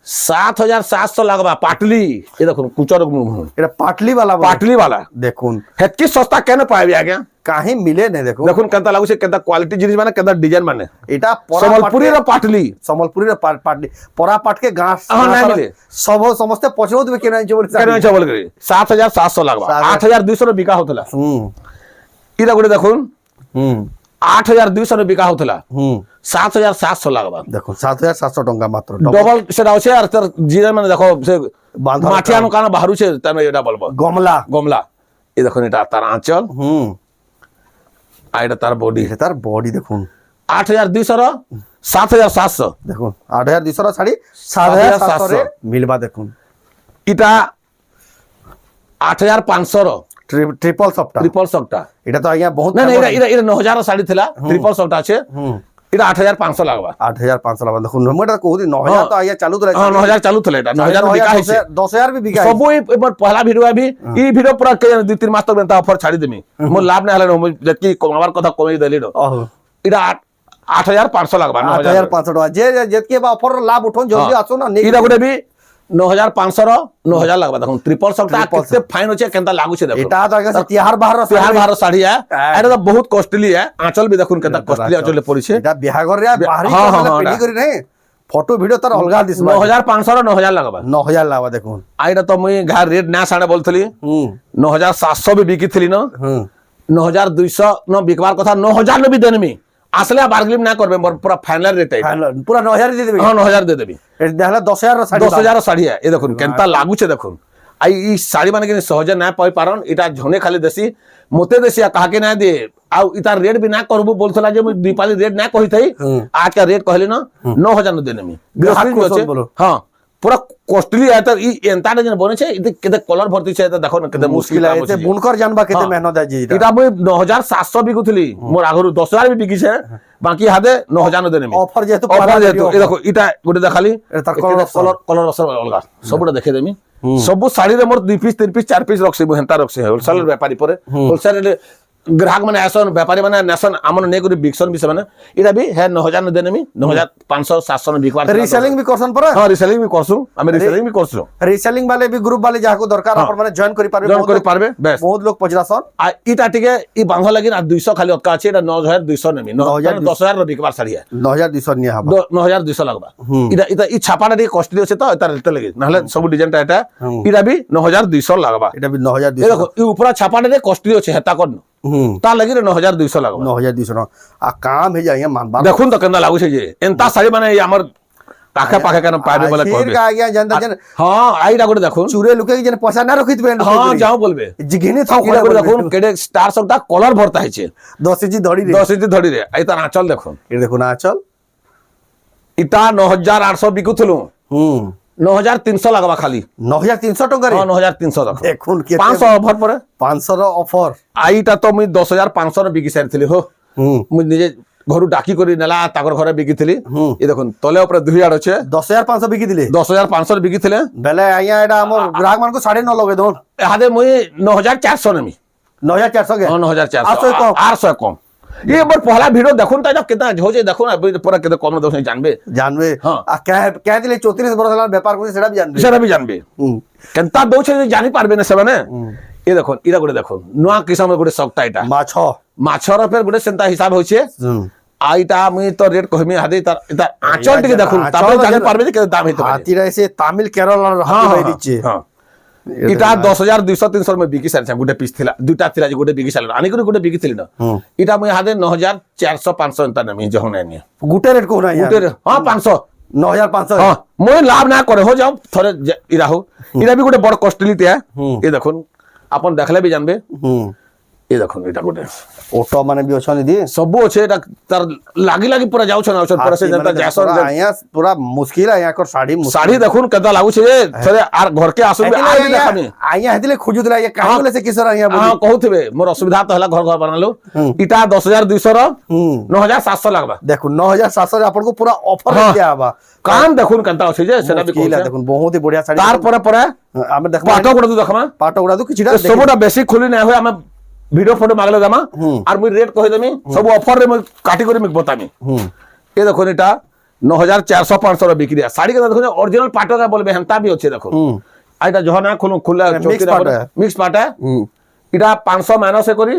7700 লাগবা পাটলি এই দেখুন কুচর মুহ এটা পাটলি वाला পাটলি वाला দেখুন হেতকি সস্তা কেন পাইবি আজ্ঞা কাহি মিলে নে দেখুন দেখুন কেনতা লাগুছে কেনতা কোয়ালিটি জিনিস মানে কেনতা ডিজাইন মানে এটা সম্বলপুরি র পাটলি সম্বলপুরি র পাটলি পরা পাটকে গাছ না মিলে সব সমস্ত পছন্দ দেবে কেন আনছে বলে কেন আছে বল করে 7700 লাগবা 8200 র বিকা হতলা ইটা গোটে দেখুন 8200 র বিকা হতলা 7700 লাগবা দেখুন 7700 টাকা মাত্র ডবল সেটা আছে আর তার জিরা মানে দেখো সে বাঁধা মাঠিয়ানো কানা বাহারুছে তার এটা বলবো গমলা গমলা এই দেখুন এটা তার আঁচল আর এটা তার বডি এটা তার বডি দেখুন 8200 র 7700 দেখুন 8200 র শাড়ি 7700 রে মিলবা দেখুন এটা 8500 র ট্রিপল সবটা ট্রিপল সকটা এটা তো আজ্ঞা বহুত না না এটা 9000 র শাড়ি থিলা ট্রিপল সকটা আছে এটা 8500 লাগবা 8500 লাগবা দেখুন এটা কোদি 9000 তো আজ্ঞা চালু তো হ্যাঁ 9000 চালু থিলা এটা 9000 বিকা হইছে 10000 भी বিকা সবই এবার পহলা ভিডিও আবি এই ভিডিও পুরা 2-3 মাস তক তা অফার ছাড়ি দেমি মোর লাভ না হলে যেতকি কমাবার কথা কমাই দেলি এটা 8500 লাগবা 8500 টাকা যে যেতকি বা অফার লাভ উঠন জলদি আসো না এটা গোটে বি 9500 র 9000 লাগবা দেখুন ট্রিপল সকটা কেতে ফাইন আছে কেনতা লাগুছে দেখো এটা তো আজ্ঞা তিহার বাহার শাড়ি এটা তো বহুত কস্টলি আঁচল বি দেখুন কেনতা কস্টলি আঁচলে পড়িছে এটা বিহাঘর রে বাহারি পেডি করি নাই ফটো ভিডিও তার অলগা দিস 9500 র 9000 লাগবা 9000 লাগবা দেখুন আর এটা তো মুই ঘর রেট না সাড়ে বলতলি 9700 বি বিকিথলি ন 9200 ন বিকবার কথা 9000 ন বি দেনমি আসলে বার্গেনিং না করবে মোর পুরা ফাইনাল রেট পুরা 9000 দিয়ে দেবে হ্যাঁ 9000 দিয়ে দেবি এটা দেখলা 10000 র শাড়ি 10000 র শাড়ি এ দেখুন কেনতা লাগুছে দেখুন আই ই শাড়ি মানে কিন্তু সহজে না পাই পারন এটা ঝনে খালি দেশি মতে দেশি কাহাকে না দে আউ ইতার রেট বি না করবো বলছলা যে মুই দীপালি রেট না কহি থাই আজ কা রেট कहली न 9000 দে নেমি হ্যাঁ পুরা কস্টলি আছে ই এন্তাটা যেন বনেছে ইতে কেতে কলর ভর্তি আছে এটা দেখো না কেতে মুশকিল আছে বুনকর জানবা কেতে মেহনত আছে এটা মুই 9700 বিকুথলি মোর আগরু 10000 বি বিকিছে বাকি হাতে 9000 দে নেমি অফার যেহেতু এ দেখো এটা গোটে দেখালি কলর অলগা সবটা দেখে দেমি সবু শাড়ি রে মোর 2 পিস 3 পিস 4 পিস রখছি হেন্তা রখছি হোলসেল ব্যাপারী পরে হোলসেল গ্রাহক মানে আসন ব্যাপারী মানে নেসন আমন নে করি বিকসন বিছে মানে এটা বি হে 9000 দে নেমি 9500 700 বিকবার রিসেলিং বি করছন পরে হ্যাঁ রিসেলিং বি করছু আমি রিসেলিং বি করছু রিসেলিং वाले भी ग्रुप वाले যাহাকো দরকার আপন মানে জয়েন করি পারবে বেশ বহুত লোক পছরাসন আর ইটা টিকে ই বাংলা লাগি আর 200 খালি অতকা আছে এটা 9200 নেমি 10000 র বিকবার সারি 9200 নিয়া হবা 9200 লাগবা এটা ই ছাপাটা দিয়ে কস্টলি আছে তো এটা রেট লাগি নাহলে সব ডিজাইনটা এটা এটা বি 9200 লাগবা এটা বি 9200 দেখো ই উপরা ছাপাটা দিয়ে কস্টলি আছে হেতা কোন তা লাগি 9200 লাগবা 9200 आ काम हे जाइए मानबा দেখুন তো কেন লাগুছে যে এন্তা শাড়ি মানে এই আমার পাখা পাখা কেন পাইবে বলে কইবে का आगे जानता जन হ্যাঁ আইডা করে দেখুন চুরে লুকে যেন পয়সা না রখিত বেন হ্যাঁ যাও বলবে জিগিনে এটা করে দেখুন কেডে স্টার সবটা কলার ভর্তা হইছে 10 ইঞ্চি ধড়ি রে 10 ইঞ্চি ধড়ি রে এই তার আঁচল দেখুন এটা দেখুন আঁচল ইটা 9800 বিকুথলু 9300 লাগবা খালি 9300 টাকা রে 9300 টাকা দেখুন কে 500 অফার পরে 500 র অফার আইটা তো মুই 10500 র বিকি সারিছিলি হো মুই নিজে ঘরু ডাকি করি নেলা তাকর ঘরে বিকিছিলি এই দেখুন তলে উপরে 2000 আছে 10500 বিকি দিলে 10500 বিকিছিলে বেলে আইয়া এটা আমর গ্রাহক মানকো 9.5 লগে দন হাতে মুই 9400 নেমি 9400 কে 9400 800 কম ये बार पहला वीडियो देखुन ता कितना हो जाए देखो ना पूरा कितना कम दो जानबे आ कह दिले 34 बरस वाला व्यापार करे सेटा भी जानबे केनता दो छे जानि पारबे ना सेबने ये देखो इरा गोटे देखो नुआ किसम गोटे सकटा एटा माछर फेर गोटे सेंता हिसाब होचे आइटा मुई तो रेट कहमी हादे तार इता आंचल टिके देखुन ताबे जानि पारबे जे के दाम हेते हाती रे से तमिल केरल रहा होई दिचे हां इटा 10,200-300 में बिकी सारी गोटे पीस थिला दुटा थिला जे गोटे बिकी सारी आनी गोटे बिकी थिली ना इटा मुई हादे 9,400-500 एंता नेमी जहो नै गुटे रेट को ना गुटे हां 500 9,500 हां मुई लाभ ना करे हो जाओ थोड़े इरा हो इरा भी गोटे बड़ कॉस्टली ते ये देखुन अपन देखले भी जानबे ये देखुन इटा गोटे ऑटो माने भी अच्छा दी सब अच्छे एटा तार लागी पूरा जाउ छन औषध पर से जनता जैसन आया पूरा मुश्किल है यहाँ कर साड़ी देखुन केदा लागु छे थोड़े आर घर के आसु भी आ देखामी आया हेदिले खोजुतला ये काहे बोले से किशोर आया हां कहउथिबे मोर असुविधा तो हला घर बनालो इटा 10,200 रो 9,700 लागबा देखो 9,700 आपन को पूरा ऑफर दिया बा काम देखुन केनता अछि जे सेटा भी कहला देखुन बहुत ही बढ़िया साड़ी तार परे हमें देखमा पाटो गुडा देखमा पाटो गुडा किछटा सबटा बेसी खुली नै होय हमें वीडियो फोटो मागले दमा और मुई रेट कहि देमी सब ऑफर रे मुई काटी करी मुई बतामी ये देखो एटा 9,400-500 रो बिक्री है साड़ी के देखो ओरिजिनल पाटो का बोलबे हंता भी अच्छे देखो आइटा जहना खुला खुला मिक्स पाट है इटा 500 माइनस करी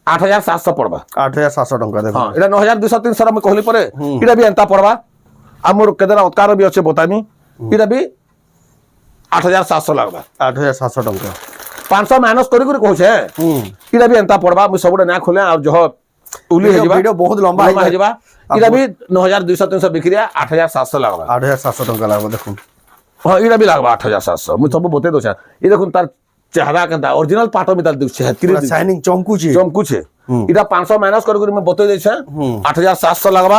8,700 पड़बा 8,700 टंका देखो हां इटा 9,200-300 में कहली परे इटा भी हंता पड़बा आ मोर केदरा उत्कार भी अच्छे बतामी इटा भी 8,700 लागबा 8,700 टंका 500 माइनस करी कहू छे इटा भी एंता पड़बा मु सबडे ना खोले और जो उली हे वीडियो बहुत लंबा हे जबा इटा भी 9,200-300 बिक्रिया 8,700 लागबा 8,700 टंका लागबा देखो हां इटा भी लागबा 8,700 मु सब बते दो छे ये देखुन तार चेहरा केनता ओरिजिनल पाटो मिताल दु छे पूरा शाइनिंग चमकू छे इटा 500 माइनस करी मैं बते दे छे 8,700 लागबा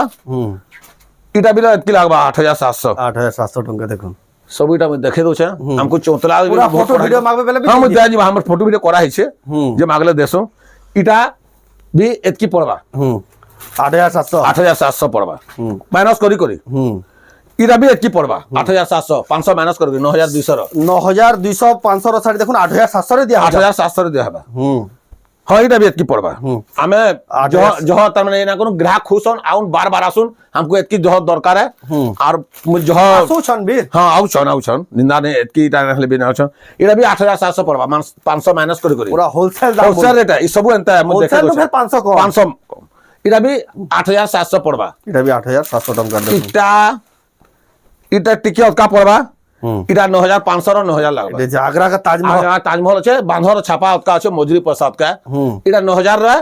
इटा भी इतकी लागबा 8,700 टंका देखो सब इटा में देखे दो छे हमको चौतला पूरा फोटो वीडियो मागबे बेले भी हम दे जी हमर फोटो वीडियो करा है छे जे मागले देसो इटा भी एतकी पड़बा 8,700 पड़बा माइनस करी इटा भी एतकी पड़बा 8,700 500 माइनस करी 9,200 9,200 500 रो साड़ी देखो 8,700 रे दिया 8,700 रे दिया हबा हां इटा भी एतकी पड़बा हमें जो त माने ना कोनो ग्राहक खुश होन आउन बार-बार आसुन हमको एतकी जो दरकार है और जो आसु छन भी हां आउ छन निंदा ने एतकी इटा रहले भी ना छन इटा भी 8,700 पड़बा 500 माइनस करी पूरा होलसेल दाम होलसेल रेट है ई सब एंता है मु देखे होलसेल 500 को 500 इटा भी 8,700 पड़बा इटा भी 8,700 टंका देखो इटा टिके का पड़बा इटा 9,500 रो 9,000 लागबा जे आगरा का ताजमहल अच्छे बांधर छापा का अच्छे मजूरी प्रसाद का इटा 9,000 रो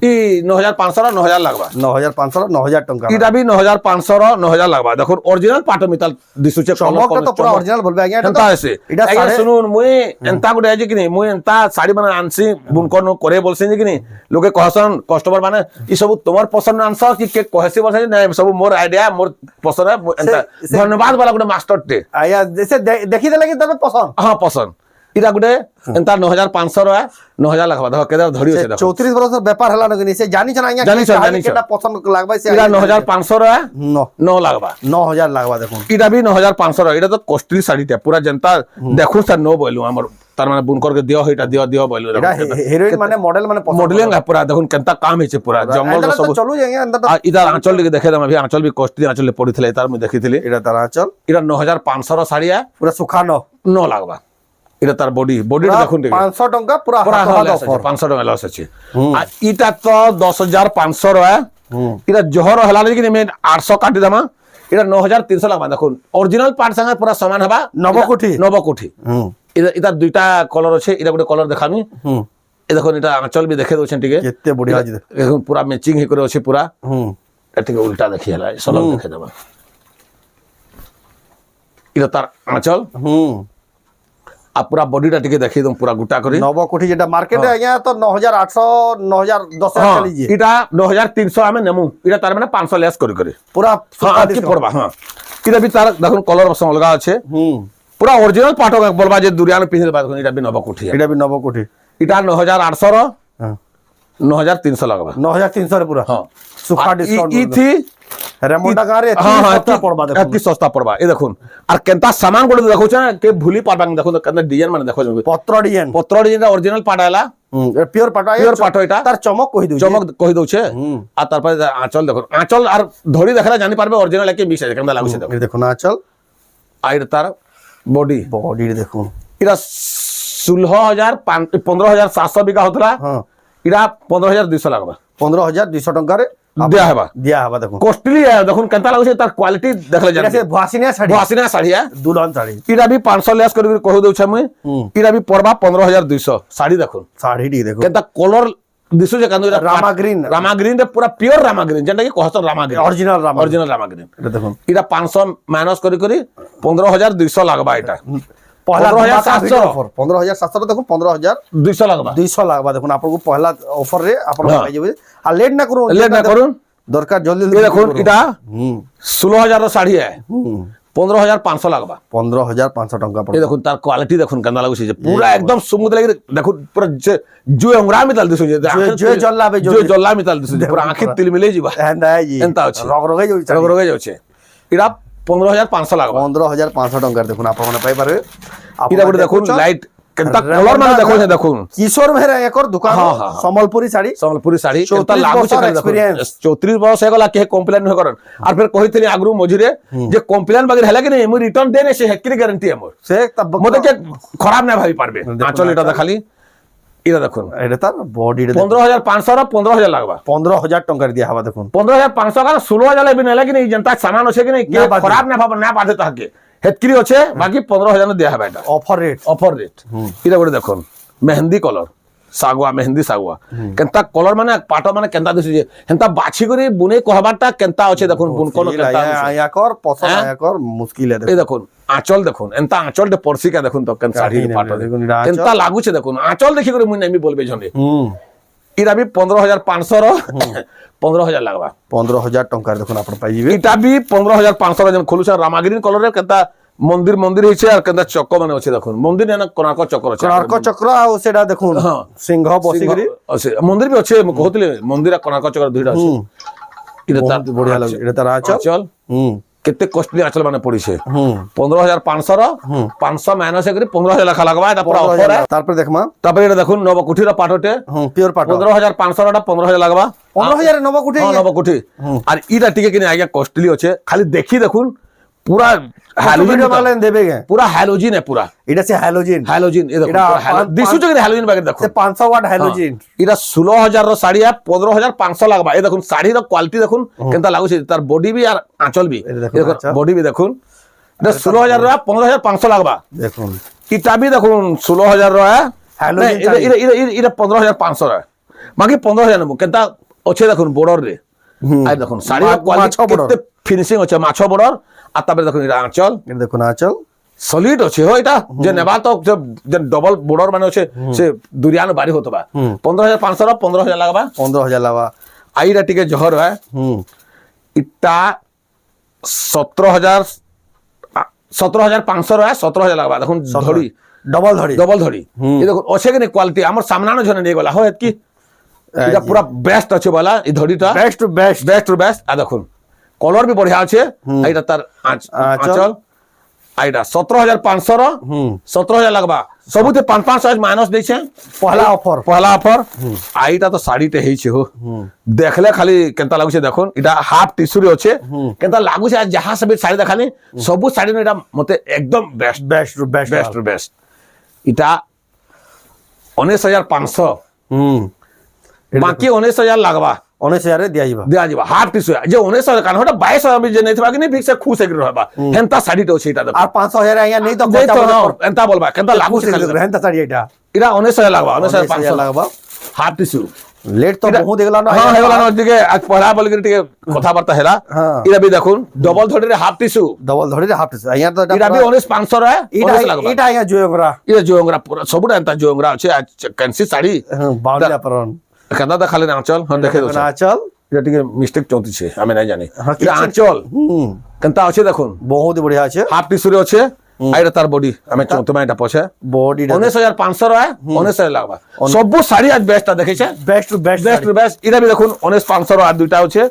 ई 9,500 रो 9,000 लागबा 9,500 9,000 टंका इटा भी 9,500 रो 9,000 लागबा देखो ओरिजिनल पाटो मिताल दिसुचे चमक तो पूरा ओरिजिनल बोलबे आज्ञा एंता ऐसे इटा सुनुन मुई एंता गुडे आजे कि नहीं मुई एंता साड़ी माने आनसी बुनकर नो करे बोलसे कि नहीं लोके कहसन कस्टमर माने ई सब तोमर पसंद आंसर कि के कहसे बोलसे नहीं सब मोर आईडिया मोर पसंद है एंता धन्यवाद वाला गुडे मास्टर टे आया जैसे देखि देले कि तबे पसंद हां पसंद इटा गुडे एंता 9,500 रो 9,000 लागबा देखो केदा धड़ी होছে देखो 34 बरस व्यापार हला न से जानि छन आज्ञा केटा पसंद लागबा से इटा 9,500 रो 9 लागबा 9,000 लागबा देखो इटा भी 9,500 रो इटा तो कॉस्टली साड़ी टे पूरा जनता देखु सर नो बोलु हमर तार माने बुनकर के दियो इटा दियो बोलु हीरोइन माने मॉडल माने मॉडलिंग है पूरा देखुन केनता काम है पूरा जंगल सब चलू जाएंगे अंदर इधर आंचल के देखे अभी आंचल भी कॉस्टली आंचल पड़ीथिले तार मैं देखिथिले इटा तार आंचल इटा 9,500 रो साड़ी है पूरा सुखानो 9 लागबा इटा तार बॉडी देखुन 500 टंका पूरा 500 टंका लॉस अछि आ इटा तो 10,500 रो है इटा जोहर हला लेकिन मैं 800 काटी दमा इटा 9,300 लागबा देखुन ओरिजिनल पार्ट संगे पूरा समान हबा नवकोठी इटा दुईटा कलर अच्छे इटा गोटे कलर देखामी ए देखो इटा आंचल भी देखे दोछन टिके केते बढ़िया देखो पूरा मैचिंग हे करे अछि पूरा एटिके उल्टा देखि हला सलग देखे देबा इटा तार आंचल आ पूरा बॉडीटा टिके देखि दम पूरा गुटा करी नवकोठी जेटा मार्केट है आज्ञा तो 9,800 9,010 चली जे इटा 9,300 हमें नेमु इटा तार माने 500 लेस करी पूरा हां की पड़बा हां इटा भी तार देखो कलर बस अलगा अच्छे पूरा ओरिजिनल पाटो का बोलबा जे दुरिया में पिनले बाद इटा भी नवकोठी इटा भी नवकोठी इटा 9,800 रो 9,300 लगबा 9,300 रे पूरा हां सुखा डिस्काउंट ई थी रेमोंडा गारे सस्ता पड़बा देखो एतकी सस्ता पड़बा ए देखुन आर केनता सामान गोटे देखौ छ के भूली पाबा देखो केनता डिजाइन माने देखो पत्र डिजाइन ओरिजिनल पाटाला प्योर पाटो एटा तार चमक कहि दउ छे आ तार पर आंचल देखो आंचल आर धड़ी देखला जानि पारबे ओरिजिनल के मिक्स है केनता लागु छे देखो ना आंचल आइर तार बॉडी देखो इरा 15,700 बिका होतला इरा 15,200 लागबा 15,200 टंका रे দিয়া হেবা দিয়া হবা দেখুন কস্টলি দেখুন কেনতা লাগুছে তার কোয়ালিটি দেখলে এটা জানি সে ভাসিনা শাড়ি ভাসিনা শাড়ি দুলহন শাড়ি ইটা भी 500 लेस कर कह दउछ मुई इटा भी पड़बा 15200 साड़ी देखुन শাড়িটি দেখুন केनता कलर दिसु जे कांदो रामा ग्रीन रामा ग्रीन रे पूरा प्योर रामा ग्रीन जेंटा कि कहसन रामा ग्रीन অরিজিনাল রামা ओरिजिनल रामा ग्रीन এটা দেখুন इटा 500 माइनस करी 15200 लागबा इटा পহলা 15,700 অফার 15700 দেখুন 15200 200 লাগবা লাগবা দেখুন আপনাকে পহলা অফার রে আপনারা হ্যাঁ। পাই যাবে আর লেট না করুন लेट ना करूं দরকার জলদি ये देखुन इटा হুম 16000 रो साड़ी है হুম 15500 লাগবা 15500 টাকা ये देखुन तार क्वालिटी देखुन केनता लागुछ जे पूरा एकदम स्मूथ लगे देखुन पूरा जो अंगरा मिताल दिसु जे जो जल्ला बे जो जल्ला मिताल दिसु जे पूरा आंखि तिल मिले जीवा এন্ডা জি एंता अछि রগ রগে যাই রগ রগে যাচ্ছে ইটা 15500 লাগবা 15500 টাকা দেখুন আপনারা পাই পারবে ইটা গুলো দেখুন লাইট কেনতা কলর মানে দেখুন দেখুন কিশোর মেহরা একর দোকান হ্যাঁ, হ্যাঁ। সম্বলপুরি শাড়ি সম্বলপুরি শাড়ি 34 কেনতা লাগুছে বছর দেখুন experience। 34 বর্ষ হেগলা কে কমপ্লেন ন করন আর ফির কহিতলি আগরু মঝিরে যে কমপ্লেন বাগির হেলা কি নাই মু রিটার্ন দেনে সে হেকরি গ্যারান্টি আমর সে তব মতে কে খারাপ না ভাবি পারবে আঁচল এটা দেখালি এটা দেখুন এটা তার বডি 15500 র 15000 লাগবা 15000 টাকা দিয়া হবা দেখুন 15500 का 16000 लेबे नेला कि नहीं जनता सामान আছে कि नहीं के ना बात खराब ना भाब ना बाधे ताके हेतकिरी আছে बाकी 15000 दिया है बेटा অফার রেট ऑफर रेट इरा गुडे देखुन मेहंदी कलर सागवा मेहंदी सागवा केनता कलर माने पाटो माने केनता दिसु जे हेनता बाछि करी बुने कहबाटा केनता আছে দেখুন বুন কোন কেনতা আয়াকর পছন্দ আয়াকর মুশকিল है এই দেখুন আঁচল দেখুন এনতা আঁচল দে পরসি কা দেখুন তো কেন শাড়ি পাটো দেখুন এটা আঁচল। কেনতা লাগুছে দেখুন আঁচল দেখি করে মুই নামি বলবে জনে হুম ইরা भी 15500 র 15000 লাগবা 15000 টাকা দেখুন আপন পাই যাবে इटा भी 15500 जन खोलुछ रामाग्रीन कलर रे केता मंदिर मंदिर हिचे আর কেনতা চক্ক মানে আছে দেখুন মন্দির না কোনারক চক্র আছে কোণার্ক চক্র আর সেটা দেখুন হ্যাঁ। সিংহ বসিগরি আছে মন্দির भी আছে মু কହୁଥିଲି মন্দির আর কোনারক চক্র দুইটা আছে এটা তার বহুত বঢ়িয়া লাগে এটা তার আঁচল আঁচল হুম কেতে কষ্টলি আঁচল মানে পড়িছে হুম 15500 র 500 মাইনাস করে 15000 লেখা লাগবা এটা পুরো অফার তারপর দেখমা তারপরে এটা দেখুন নবকুঠির পাটতে হুম পিওর পাট 15500 টা 15000 লাগবা 15000 নব কুঠে হ্যাঁ নবকুঠি আর ইটা টিকে কিনে আগে কষ্টলি আছে খালি দেখি দেখুন পুরা হ্যালোজিন ভিডিও বানালেন দেবে গে पूरा हैलोजिन है पूरा এটা সে হ্যালোজিন हैलोजिन ये देखो এটা दिसु जगह हैलोजिन बागे देखो সে 500 ওয়াট হ্যালোজিন इरा 16000 रो साड़ी है 15500 লাগবা এই দেখুন শাড়ি র কোয়ালিটি দেখুন কেনতা লাগুছে তার বডি भी আর আঁচল भी এটা দেখুন আঁচল। বডি भी দেখুন এটা 16000 रो 15500 লাগবা দেখুন ইটা भी দেখুন 16000 रो है হ্যালোজিন ইরা ইরা ইরা ইরা 15500 রে বাকি 15000 নেবো কেনতা আছে দেখুন বর্ডার রে আই দেখুন শাড়ি র কোয়ালিটি border। কেতে ফিনিশিং আছে মাছ বর্ডার আর তারপরে দেখুন এটা আঁচল এটা দেখুন আঁচল সলিড আছে হো এটা যে নেবা তো যে ডবল বর্ডার মানে আছে সে দুরিয়ানো বাড়ি হতবা 15500 র 15000 লাগবা 15000 লাবা আইরা টিকে জহর হয় হুম ইটা 17500 র 17000 লাগবা দেখুন ধড়ি ডবল ধরি ডবল ধড়ি এই দেখুন আছে কি কোয়ালিটি আমার সামনানো জনে নিয়ে গলা হয় কি এটা পুরা বেস্ট আছে বলা এই ধড়িটা best to best best to best আর দেখুন কলর भी बढ़िया আছে এইটা তার আঁচল আইটা 17500 র 17000 লাগবা সবুতে 500 মাইনাস দেইছে পহলা অফার পহলা অফার আইটা তো শাড়িতে হেইছে হো দেখলে খালি কেনতা লাগুছে দেখুন এটা হাফ টিস্যুরে আছে কেনতা লাগুছে আর যাহা সব শাড়ি দেখানি সবু শাড়ি এটা মতে একদম best best to best best to best এটা 19500 হুম বাকি 19000 লাগবা 19000 রে দিয়া যাবা দিয়া যাবা হাফ টিস্যু যে 19000 কারণ ওটা 22000 আমি যে নেইতবা কি নাই ফিক্স খুশ হই রহবা হেনতা শাড়িটা আছে এটা দেখো আর 5000 আইয়া নেই তো দেই তো এনতা বলবা কেনতা লাগুছে খালি হেনতা শাড়ি এটা এটা 19000 লাগবা 19000 19500 লাগবা হাফ টিস্যু লেট তো বহু দেখলা না হ্যাঁ হেগলা না দিকে আজ পড়া বলি কি কথাবার্তা হেলা হ্যাঁ। এটা বি দেখুন ডবল থ্রেডের হাফ টিস্যু ডবল ধরি হাফ আইয়া তো এটা বি 19500 রে এটা 19 লাগবা এটা আইয়া জয়গরা এটা জোংরা পুরা সবুটা এনতা জোংরা আছে আজ কানসি শাড়ি বাউলিয়া পরন কেনতা দেখালে না চল হ্যাঁ দেখে দাও না চল এটা টিকে মিস্টেক চলতিছে আমি নাই জানি হ্যাঁ, এটা আঁচল হুম কেনতা আছে দেখুন বহুত বড়িয়া আছে হাফ টিস্যুরে আছে আর এটা তার বডি আমি তোমার এটা পছে বডি 19500 রে 19000 লাগবা সবু শাড়ি আজ বেস্টটা দেখেছে best to best best best এটা भी দেখুন 19500 আর দুইটা আছে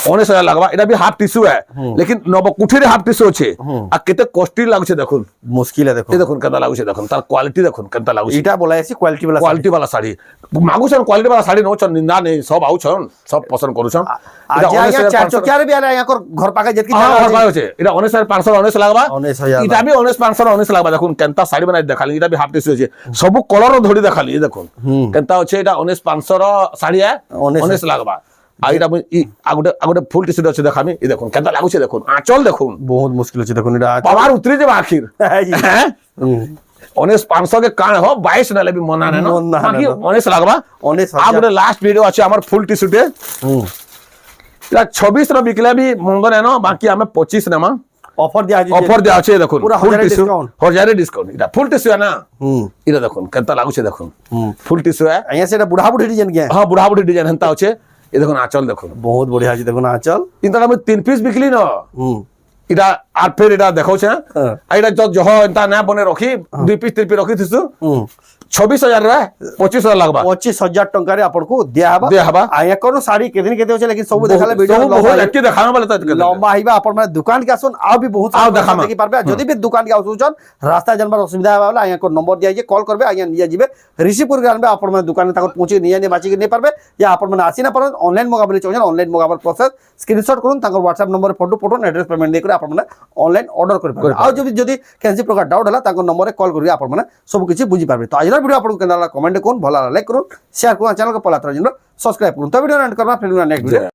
19000 লাগবা এটা भी হাফ টিস্যু है लेकिन নবকুঠির হাফ টিস্যু আছে আর কেতে কস্টলি লাগছে দেখুন মুশকিল দেখো এই দেখুন কেনতা লাগছে দেখুন তার কোয়ালিটি দেখুন কেনতা লাগছে এটা বলা আছে কোয়ালিটি वाला কোয়ালিটি वाला শাড়ি মাগুছন কোয়ালিটি वाला শাড়ি নছন নিন্দা নেই সব আউছন সব পছন্দ করুছন আজ আইয়া চার চকিয়ার বি আইয়া কর ঘর পাকা যেতকি হ্যাঁ হ্যাঁ ভাই আছে এটা 19500 19 লাগবা 19000 এটা भी 19500 19 লাগবা দেখুন কেনতা শাড়ি বানাই দেখালি এটা भी হাফ টিস্যু আছে সব কলর ধরি দেখালি এই দেখুন কেনতা আছে এটা 19500 শাড়ি 19 লাগবা আর এটা আগোটে ফুল টি শার্ট আছে দেখামি এই দেখুন কেমন লাগুছে দেখুন আঁচল দেখুন বহুত মুশকিল আছে দেখুন এটা পাওয়ার উতরি যাবে আখির হ্যাঁ 19,500 के कान हो 22 ना लेबी मना ने मना बाकी ना। 19 लागबा 19,000 आ गोटे लास्ट वीडियो अछि हमर फुल टी शर्ट या 26 रो बिकले भी मंद ने न बाकी हमें 25 नेमा অফার দিয়া আছে ऑफर दे আছে দেখুন पूरा ফুল 1000 টিস্যু discount। 1000 ডিসকাউন্ট এটা ফুল টিস্যু না হুম এটা দেখুন কেমন লাগুছে দেখুন হুম ফুল টিস্যু है আইয়া সেটা বুড়া বুড়ি ডিজাইন কে हां बुढ़ा बुढ़ी डिजाइन हंता আছে এই দেখুন আঁচল দেখুন বহুত বড়িয়া আছে দেখুন আঁচল কিন্তু আমি 3 পিস বিকলি ন হুম এটা আর ফের এটা দেখাউছে হ্যাঁ। এটা জহ এন্তা না বনে রখি 2 পিস 3 পিস রখি থিসু হুম 26000 রে 25000 লাগবা 25,000 টঙ্কাରେ ଆପଣଙ୍କୁ ଦିଆହେବା ଦିଆହେବା। ଆଜ୍ଞା କଣ ଶାଢୀ କେଦିନ କେତେ ଅଛି ଲେକିନ ସବୁ ଦେଖାଲେ ଭିଡିଓ ସବୁ ବହୁତ ଏଠି ଦେખાମ ବୋଲେ ତ ଲମ୍ବା ହେଇବା ଆପଣ ମାନେ ଦୁକାନ କେ ଆସୁন ଆଉ ବି ବହୁତ ଆଉ ଦେખાମା। ଦେଖି ପାରବେ ଯଦି ବି ଦୁକାନ କେ ଆସୁଛନ୍ ରାସ୍ତା ଜାନବାର ଅସୁବିଧା ହେବା ବୋଲେ ଆଜ୍ଞା को नंबर दिया कॉल करबे आज्ञा निया जिबे ऋषिपुर के आनबे आपण मन दुकान तक पहुंची निया ने बाची के नहीं पारबे या आपण मन आसी ना पारन ऑनलाइन मगाबले चाहिए ऑनलाइन मगाबर प्रोसेस स्क्रीनशॉट करून ताकर WhatsApp number photo photo address payment दे कर आपण मन ऑनलाइन ऑर्डर कर पारबे आ जदी कैंसी प्रकार डाउट हला ताकर नंबर रे कॉल करबे आपण मन सब किछि बुझी पारबे तो आजर वीडियो आपण केना कमेंट कोन भला लाइक करून शेयर करून चैनल को पला तर सब्सक्राइब करून तो वीडियो एंड करबा फिर नेक्स्ट वीडियो